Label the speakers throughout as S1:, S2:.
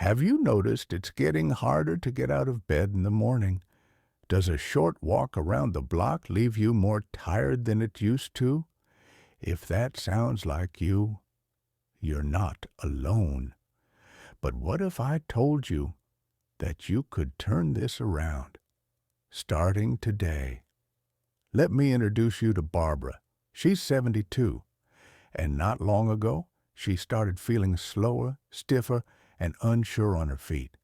S1: Have you noticed it's getting harder to get out of bed in the morning? Does a short walk around the block leave you more tired than it used to? If that sounds like you, you're not alone. But what if I told you that you could turn this around, starting today? Let me introduce you to Barbara. She's 72, and not long ago, she started feeling slower, stiffer, and unsure on her feet.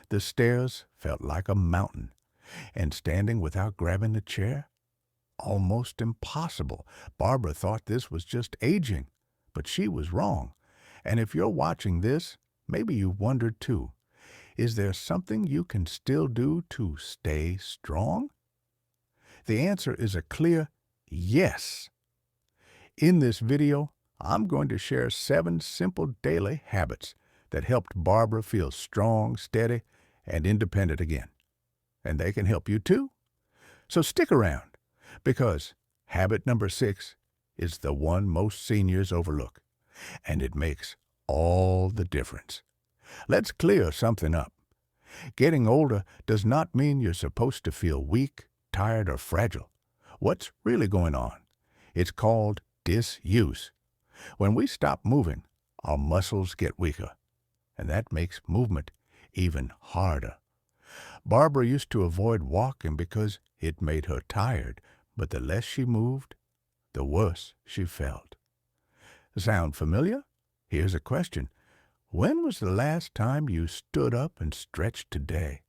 S1: The stairs felt like a mountain, and standing without grabbing a chair, almost impossible. Barbara thought this was just aging, but she was wrong. And if you're watching this, maybe you wondered too. Is there something you can still do to stay strong? The answer is a clear yes. In this video, I'm going to share 7 simple daily habits that helped Barbara feel strong, steady, and independent again. And they can help you too. So stick around, because habit number 6 is the one most seniors overlook, and it makes all the difference. Let's clear something up. Getting older does not mean you're supposed to feel weak, tired, or fragile. What's really going on? It's called disuse. When we stop moving, our muscles get weaker, and that makes movement even harder. Barbara used to avoid walking because it made her tired, but the less she moved, the worse she felt. Sound familiar? Here's a question. When was the last time you stood up and stretched today?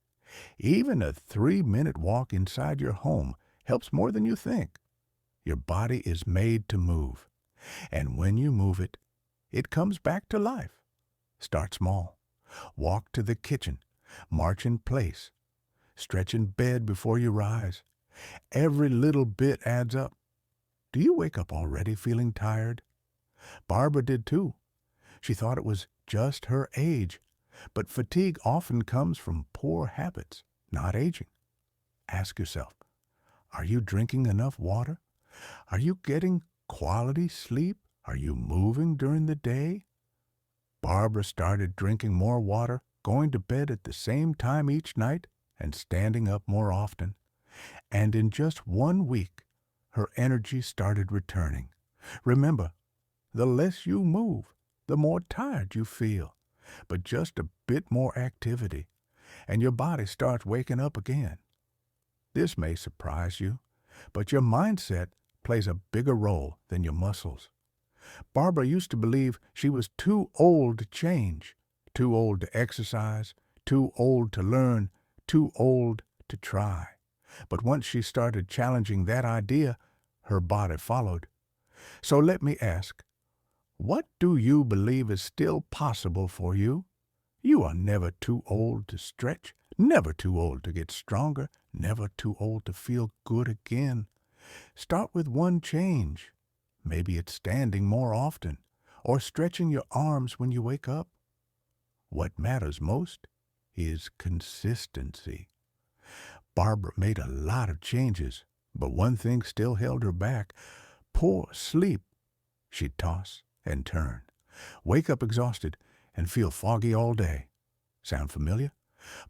S1: Even a 3-minute walk inside your home helps more than you think. Your body is made to move, and when you move it, it comes back to life. Start small. Walk to the kitchen. March in place. Stretch in bed before you rise. Every little bit adds up. Do you wake up already feeling tired? Barbara did too. She thought it was just her age, but fatigue often comes from poor habits, not aging. Ask yourself, are you drinking enough water? Are you getting quality sleep? Are you moving during the day? Barbara started drinking more water, going to bed at the same time each night, and standing up more often. And in just 1 week, her energy started returning. Remember, the less you move, the more tired you feel. But just a bit more activity, and your body starts waking up again. This may surprise you, but your mindset plays a bigger role than your muscles. Barbara used to believe she was too old to change, too old to exercise, too old to learn, too old to try. But once she started challenging that idea, her body followed. So let me ask, what do you believe is still possible for you? You are never too old to stretch, never too old to get stronger, never too old to feel good again. Start with one change. Maybe it's standing more often, or stretching your arms when you wake up. What matters most is consistency. Barbara made a lot of changes, but one thing still held her back: poor sleep. She'd toss and turn, wake up exhausted, and feel foggy all day. Sound familiar?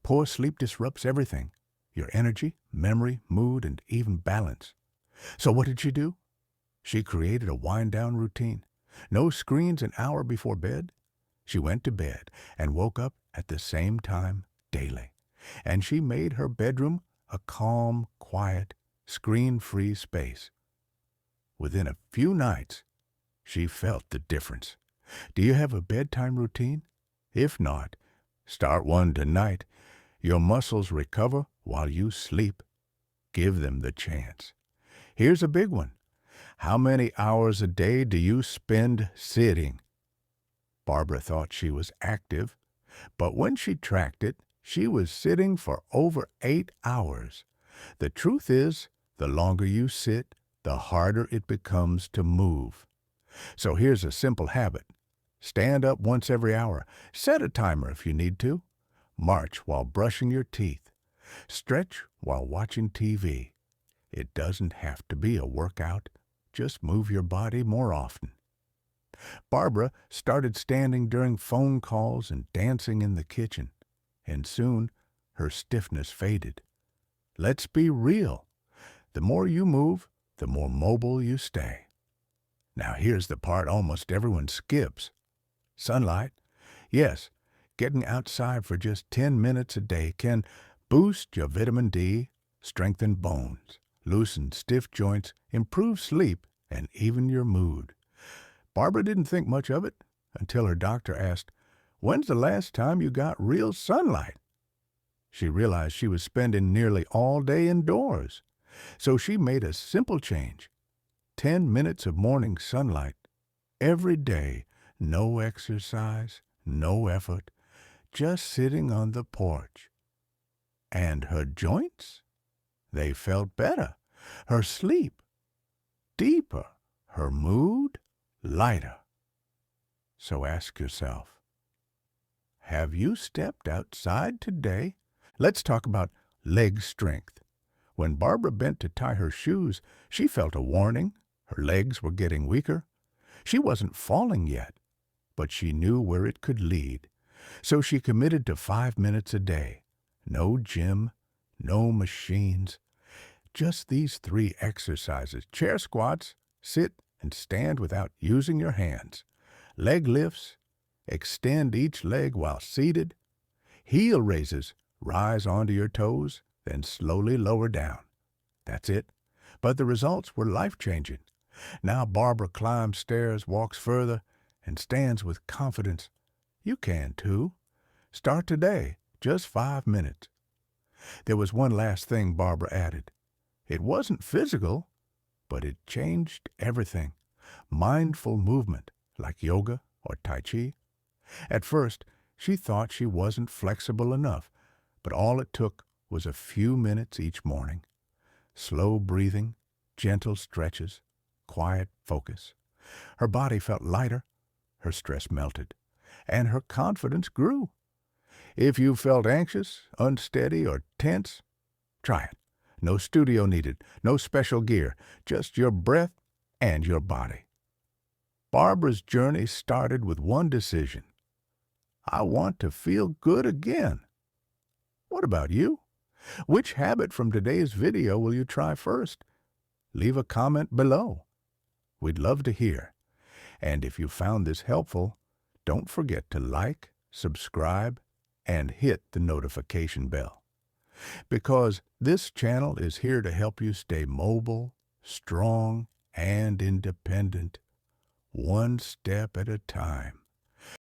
S1: Poor sleep disrupts everything: your energy, memory, mood, and even balance. So what did she do? She created a wind-down routine. No screens an hour before bed. She went to bed and woke up at the same time daily. And she made her bedroom a calm, quiet, screen-free space. Within a few nights, she felt the difference. Do you have a bedtime routine? If not, start one tonight. Your muscles recover while you sleep. Give them the chance. Here's a big one. How many hours a day do you spend sitting? Barbara thought she was active, but when she tracked it, she was sitting for over 8 hours. The truth is, the longer you sit, the harder it becomes to move. So here's a simple habit. Stand up once every hour. Set a timer if you need to. March while brushing your teeth. Stretch while watching TV. It doesn't have to be a workout. Just move your body more often. Barbara started standing during phone calls and dancing in the kitchen, and soon her stiffness faded. Let's be real. The more you move, the more mobile you stay. Now here's the part almost everyone skips. Sunlight. Yes, getting outside for just 10 minutes a day can boost your vitamin D, strengthen bones, loosen stiff joints, improve sleep, and even your mood. Barbara didn't think much of it until her doctor asked, "When's the last time you got real sunlight?" She realized she was spending nearly all day indoors. So she made a simple change. 10 minutes of morning sunlight every day. No exercise, no effort, just sitting on the porch. And her joints? They felt better. Her sleep deeper. Her mood lighter. So ask yourself, have you stepped outside today? Let's talk about leg strength. When Barbara bent to tie her shoes, she felt a warning. Her legs were getting weaker. She wasn't falling yet, but she knew where it could lead. So she committed to 5 minutes a day. No gym, no machines, just these 3 exercises. Chair squats, sit and stand without using your hands. Leg lifts, extend each leg while seated. Heel raises, rise onto your toes, then slowly lower down. That's it. But the results were life-changing. Now Barbara climbs stairs, walks further, and stands with confidence. You can too. Start today, just 5 minutes. There was one last thing Barbara added. It wasn't physical, but it changed everything. Mindful movement, like yoga or Tai Chi. At first, she thought she wasn't flexible enough, but all it took was a few minutes each morning. Slow breathing, gentle stretches, quiet focus. Her body felt lighter, her stress melted, and her confidence grew. If you felt anxious, unsteady, or tense, try it. No studio needed, no special gear, just your breath and your body. Barbara's journey started with one decision. I want to feel good again. What about you? Which habit from today's video will you try first? Leave a comment below. We'd love to hear. And if you found this helpful, don't forget to like, subscribe, and hit the notification bell. Because this channel is here to help you stay mobile, strong, and independent, one step at a time.